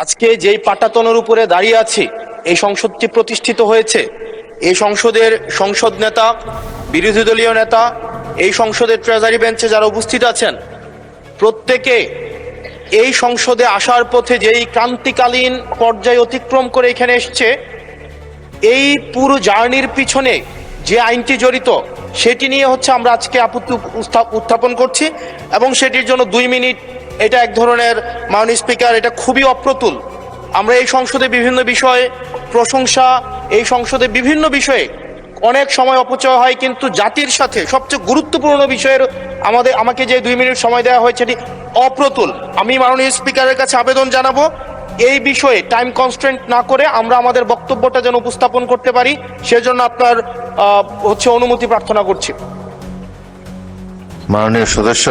আজকে যেই পাটাতনের উপরে দাঁড়িয়ে আছি, এই সংসদটি প্রতিষ্ঠিত হয়েছে। এই সংসদের সংসদ নেতা, বিরোধী দলীয় নেতা, এই সংসদের ট্রেজারি বেঞ্চে যারা উপস্থিত আছেন, প্রত্যেকে এই সংসদে আসার পথে যেই ক্রান্তিকালীন পর্যায় অতিক্রম করে এখানে এসছে, এই পুরো জার্নির পিছনে যে আইনটি জড়িত সেটি নিয়ে হচ্ছে আমরা আজকে আপত্তি উত্থাপন করছি। এবং সেটির জন্য 2 মিনিট, এটা এক ধরনের, মাননীয় স্পিকার, এটা খুবই অপ্রতুল। আমরা এই সংসদে বিভিন্ন বিষয়ে প্রশংসা, এই সংসদে বিভিন্ন বিষয়ে অনেক সময় অপচয় হয়, কিন্তু জাতির সাথে সবচেয়ে গুরুত্বপূর্ণ বিষয়ের আমাকে যে 2 মিনিট সময় দেওয়া হয়েছে এটি অপ্রতুল। আমি মাননীয় স্পিকারের কাছে আবেদন জানাবো, এই বিষয়ে টাইম কনস্ট্রেন্ট না করে আমরা আমাদের বক্তব্যটা যেন উপস্থাপন করতে পারি, সেজন্য আপনার অনুমতি প্রার্থনা করছি। মাননীয় সদস্য,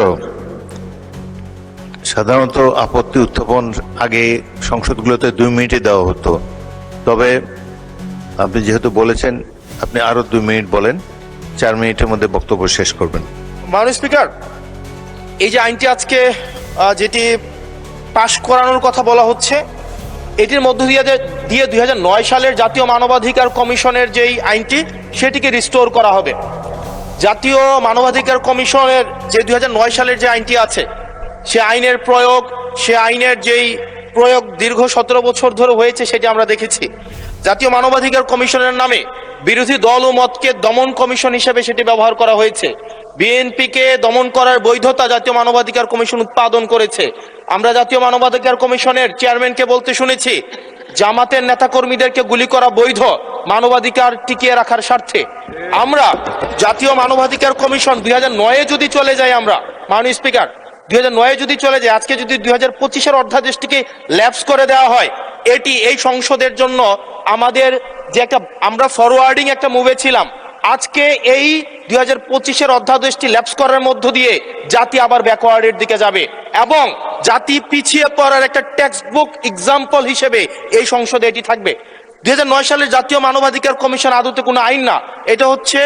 সাধারণত আপত্তি উত্থাপন আগে সংসদগুলোতে 2 মিনিটে দেওয়া হতো, তবে আপনি যেহেতু বলেছেন আপনি আরো 2 মিনিট বলেন, 4 মিনিটের মধ্যে বক্তব্য শেষ করবেন। মাননীয় স্পিকার, এই যে আইনটি আজকে যেটি পাশ করানোর কথা বলা হচ্ছে, এটির মধ্য দিয়ে 2009 সালের জাতীয় মানবাধিকার কমিশনের যেই আইনটি, সেটিকে রিস্টোর করা হবে। জাতীয় মানবাধিকার কমিশনের যে 2009 সালের যে আইনটি আছে, সে আইনের যেই প্রয়োগ দীর্ঘ 17 বছর ধরে হয়েছে সেটি আমরা দেখেছি। জাতীয় মানবাধিকার কমিশনের নামে বিরোধী দল ও মতকে দমন কমিশন হিসেবে সেটি ব্যবহার করা হয়েছে। বিএনপিকে দমন করার বৈধতা জাতীয় মানবাধিকার কমিশন উৎপাদন করেছে। আমরা জাতীয় মানবাধিকার কমিশনের চেয়ারম্যানকে বলতে শুনেছি, জামাতের নেতাকর্মীদেরকে গুলি করা বৈধ, মানবাধিকার টিকিয়ে রাখার স্বার্থে। আমরা জাতীয় মানবাধিকার কমিশন 2009-এ যদি চলে যাই, আমরা মাননীয় স্পিকার 2009-এ যদি চলে যায়, আজকে যদি 2025-এর অধ্যাদেশটিকে ল্যাপস করে দেওয়া হয়, এটি এই সংসদের জন্য আমাদের যে আমরা ফরওয়ার্ডিং একটা মুভে ছিলাম, আজকে এই 2025-এর অধ্যাদেশটি ল্যাপস করার মধ্য দিয়ে জাতি আবার ব্যাকওয়ার্ডের দিকে যাবে এবং জাতি পিছিয়ে পড়ার একটা টেক্সট বুক এক্সাম্পল হিসেবে এই সংসদে এটি থাকবে। 2009 সালের জাতীয় মানবাধিকার কমিশন আদতে কোনো আইন না, এটা হচ্ছে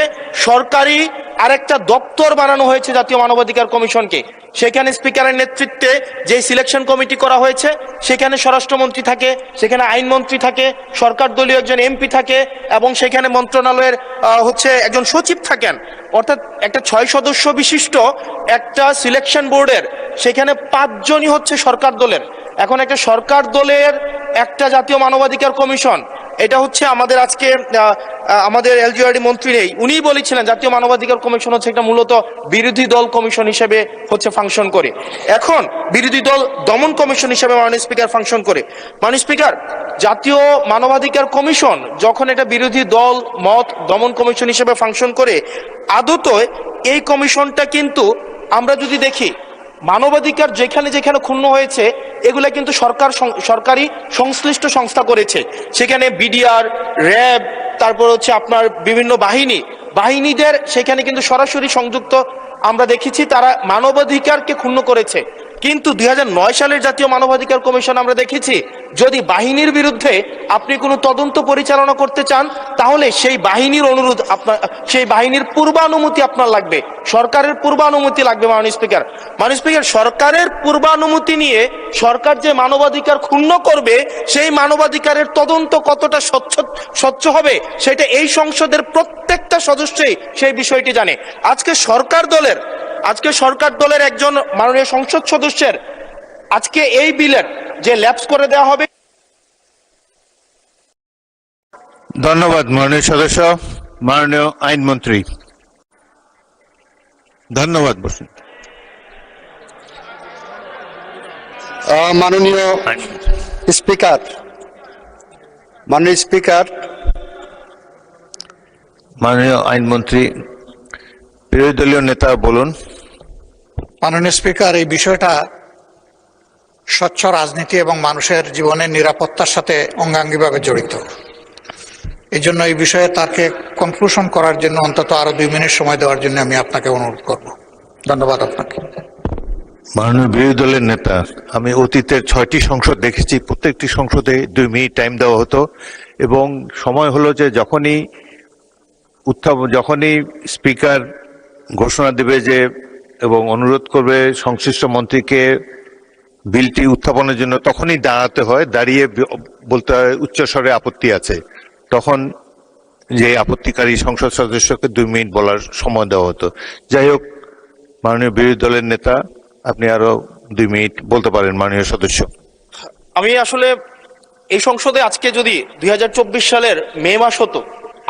সরকারি আরেকটা দপ্তর বানানো হয়েছে জাতীয় মানবাধিকার কমিশনকে। সেখানে স্পিকারের নেতৃত্বে যে সিলেকশন কমিটি করা হয়েছে, সেখানে স্বরাষ্ট্রমন্ত্রী থাকে, সেখানে আইনমন্ত্রী থাকে, সরকার দলীয় একজন এমপি থাকে এবং সেখানে মন্ত্রণালয়ের একজন সচিব থাকেন। অর্থাৎ একটা 6 সদস্য বিশিষ্ট একটা সিলেকশন বোর্ডের সেখানে 5 জনই হচ্ছে সরকার দলের। এখন একটা সরকার দলের একটা জাতীয় মানবাধিকার কমিশন, এটা হচ্ছে আমাদের আজকে আমাদের এলজিআরডি মন্ত্রী নেই, উনিই বলেছিলেন জাতীয় মানবাধিকার কমিশন হচ্ছে একটা মূলত বিরোধী দল কমিশন হিসেবে ফাংশন করে। এখন বিরোধী দল দমন কমিশন হিসেবে মাননীয় স্পিকার ফাংশন করে। মাননীয় স্পিকার, জাতীয় মানবাধিকার কমিশন যখন এটা বিরোধী দল মত দমন কমিশন হিসেবে ফাংশন করে, আদতে এই কমিশনটা কিন্তু আমরা যদি দেখি, মানবাধিকার যেখানে যেখানে ক্ষুণ্ণ হয়েছে এগুলা কিন্তু সরকারি সংশ্লিষ্ট সংস্থা করেছে। সেখানে বিডিআর, র্যাব, তারপর আপনার বিভিন্ন বাহিনীদের সেখানে কিন্তু সরাসরি সংযুক্ত আমরা দেখেছি, তারা মানবাধিকারকে ক্ষুণ্ণ করেছে। কিন্তু 2009 সালের জাতীয় মানবাধিকার কমিশন আমরা দেখেছি, যদি বাহিনীর বিরুদ্ধে আপনি কোনো তদন্ত পরিচালনা করতে চান, তাহলে সেই বাহিনীর সেই বাহিনীর পূর্বানুমতি আপনার লাগবে, সরকারের পূর্বানুমতি লাগবে। মাননীয় স্পিকার, সরকারের পূর্বানুমতি নিয়ে সরকার যে মানবাধিকার ক্ষুণ্ণ করবে, সেই মানবাধিকারের তদন্ত কতটা স্বচ্ছ হবে, সেটা এই সংসদের প্রত্যেকটা সদস্যই সেই বিষয়টি জানে। আজকে সরকার দলের একজন মাননীয় সংসদ সদস্যের আজকে এই বিলের যে ল্যাপস করে দেওয়া হবে। ধন্যবাদ মাননীয় সদস্য। মাননীয় আইনমন্ত্রী, ধন্যবাদ। বসুন। মাননীয় স্পিকার, মাননীয় আইনমন্ত্রী, বিরোধী দলীয় নেতা বলুন। মাননীয় স্পিকার, এই বিষয়টা স্বচ্ছ রাজনীতি এবং মানুষের জীবনের নিরাপত্তার সাথে অঙ্গাঙ্গিভাবে জড়িত। এই জন্য এই বিষয়ে তাকে কনক্লুশন করার জন্য অন্তত আরো 2 মিনিট সময় দেওয়ার জন্য আমি আপনাকে অনুরোধ করব। ধন্যবাদ আপনাকে। মাননীয় বিরোধী দলের নেতা, আমি অতীতের 6টি সংসদ দেখেছি, প্রত্যেকটি সংসদে 2 মিনিট টাইম দেওয়া হতো এবং সময় হলো যে যখনই স্পিকার ঘোষণা দেবে যে এবং অনুরোধ করবে সংশ্লিষ্ট মন্ত্রীকে বিলটি উত্থাপনের জন্য তখনই দাঁড়াতে হয়, দাঁড়িয়ে বলতে হয় উচ্চস্বরে আপত্তি আছে, তখন যে আপত্তিকারী সংসদ সদস্যকে 2 মিনিট বলার সময় দেওয়া হতো। যাই হোক, মাননীয় বিরোধী দলের নেতা, আপনি আরো 2 মিনিট বলতে পারেন মাননীয় সদস্য। আমি আসলে এই সংসদে আজকে যদি 2024 সালের মে মাস হতো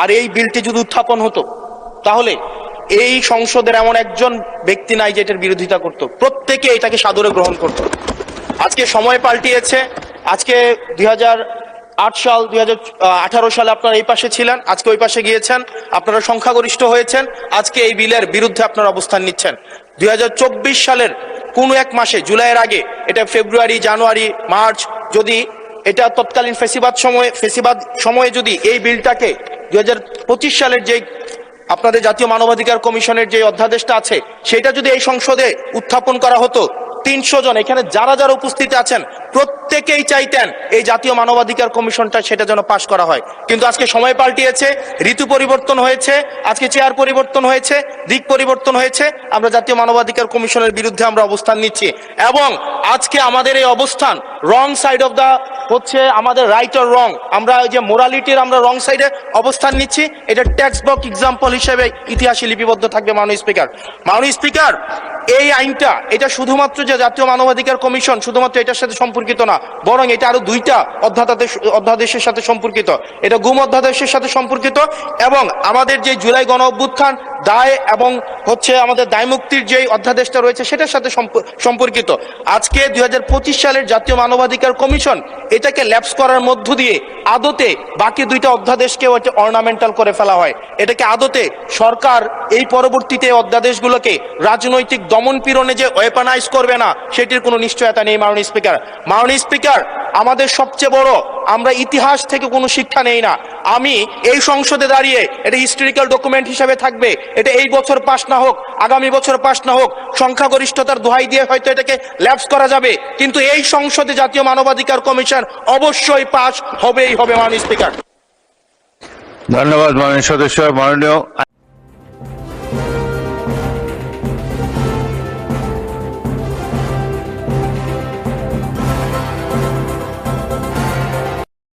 আর এই বিলটি যদি উত্থাপন হতো, তাহলে এই সংসদের এমন একজন ব্যক্তি নাই যে এটার বিরোধিতা করত, প্রত্যেকে এটাকে সাদরে গ্রহণ করত। আজকে সময় পাল্টিয়েছে। আজকে 2008 সাল, 2018 সালে আপনারা এই পাশে ছিলেন, আজকে ওই পাশে গিয়েছেন, আপনারা সংখ্যাগরিষ্ঠ হয়েছেন, আজকে এই বিলের বিরুদ্ধে আপনারা অবস্থান নিচ্ছেন। 2024 সালের কোনো এক মাসে, জুলাইয়ের আগে, এটা ফেব্রুয়ারি, জানুয়ারি, মার্চ, যদি এটা তৎকালীন ফেসিবাদ সময়ে যদি এই বিলটাকে 2025 সালের যে আপনাদের জাতীয় মানবাধিকার কমিশনের যে অধ্যাদেশটা আছে সেটা যদি এই সংসদে উত্থাপন করা হতো, 300 জন এখানে যারা যারা উপস্থিত আছেন প্রত্যেকেই চাইতেন এই জাতীয় মানবাধিকার কমিশনটা সেটা যেন পাশ করা হয়। কিন্তু আজকে সময় পাল্টিয়েছে, ঋতু পরিবর্তন হয়েছে, আজকে চেয়ার পরিবর্তন হয়েছে, দিক পরিবর্তন হয়েছে, আমরা জাতীয় মানবাধিকার কমিশনের বিরুদ্ধে আমরা অবস্থান নিচ্ছি। এবং আজকে আমাদের এই অবস্থান রং সাইড অফ দা হচ্ছে আমাদের রাইট অর রং, আমরা যে মোরালিটির আমরা রং সাইডে অবস্থান নিচ্ছি, এটা টেক্সট বুক এক্সাম্পল হিসেবে ইতিহাসে লিপিবদ্ধ থাকবে। মাননীয় স্পিকার, এই আইনটা এটা শুধুমাত্র যে জাতীয় মানবাধিকার কমিশন শুধুমাত্র এটার সাথে সম্পর্কিত না, বরং এটা আরো 2টা অধ্যাদেশের সাথে সম্পর্কিত। এটা গুম অধ্যাদেশের সাথে সম্পর্কিত এবং আমাদের যে জুলাই গণ অভ্যুত্থান দায় এবং হচ্ছে আমাদের দায় মুক্তির যে অধ্যাদেশটা রয়েছে সেটার সাথে সম্পর্কিত। আজকে 2025 সালের জাতীয় মানবাধিকার কমিশন এটাকে ল্যাপস করার মধ্য দিয়ে আদতে বাকি 2টা অধ্যাদেশকে অর্নামেন্টাল করে ফেলা হয়। এটাকে আদতে সরকার এই পরবর্তীতে অধ্যাদেশগুলোকে রাজনৈতিক দমন পীড়নে যে ওয়েপনাইজ করবে না সেটির কোনো নিশ্চয়তা নেই। মাননীয় স্পিকার, আমাদের সবচেয়ে বড়, আমরা ইতিহাস থেকে কোনো শিক্ষা নেই না। আমি এই সংসদে দাঁড়িয়ে এটা হিস্টোরিক্যাল ডকুমেন্ট হিসেবে থাকবে, এটা এই বছর পাস না হোক, আগামী বছর পাস না হোক, সংখ্যাগরিষ্ঠতার দোহাই দিয়ে হয়তো এটাকে ল্যাপস করা যাবে, কিন্তু এই সংসদে জাতীয় মানবাধিকার কমিশন অবশ্যই পাস হবেই হবে। মাননীয় স্পিকার, ধন্যবাদ মাননীয় সদস্য। মাননীয়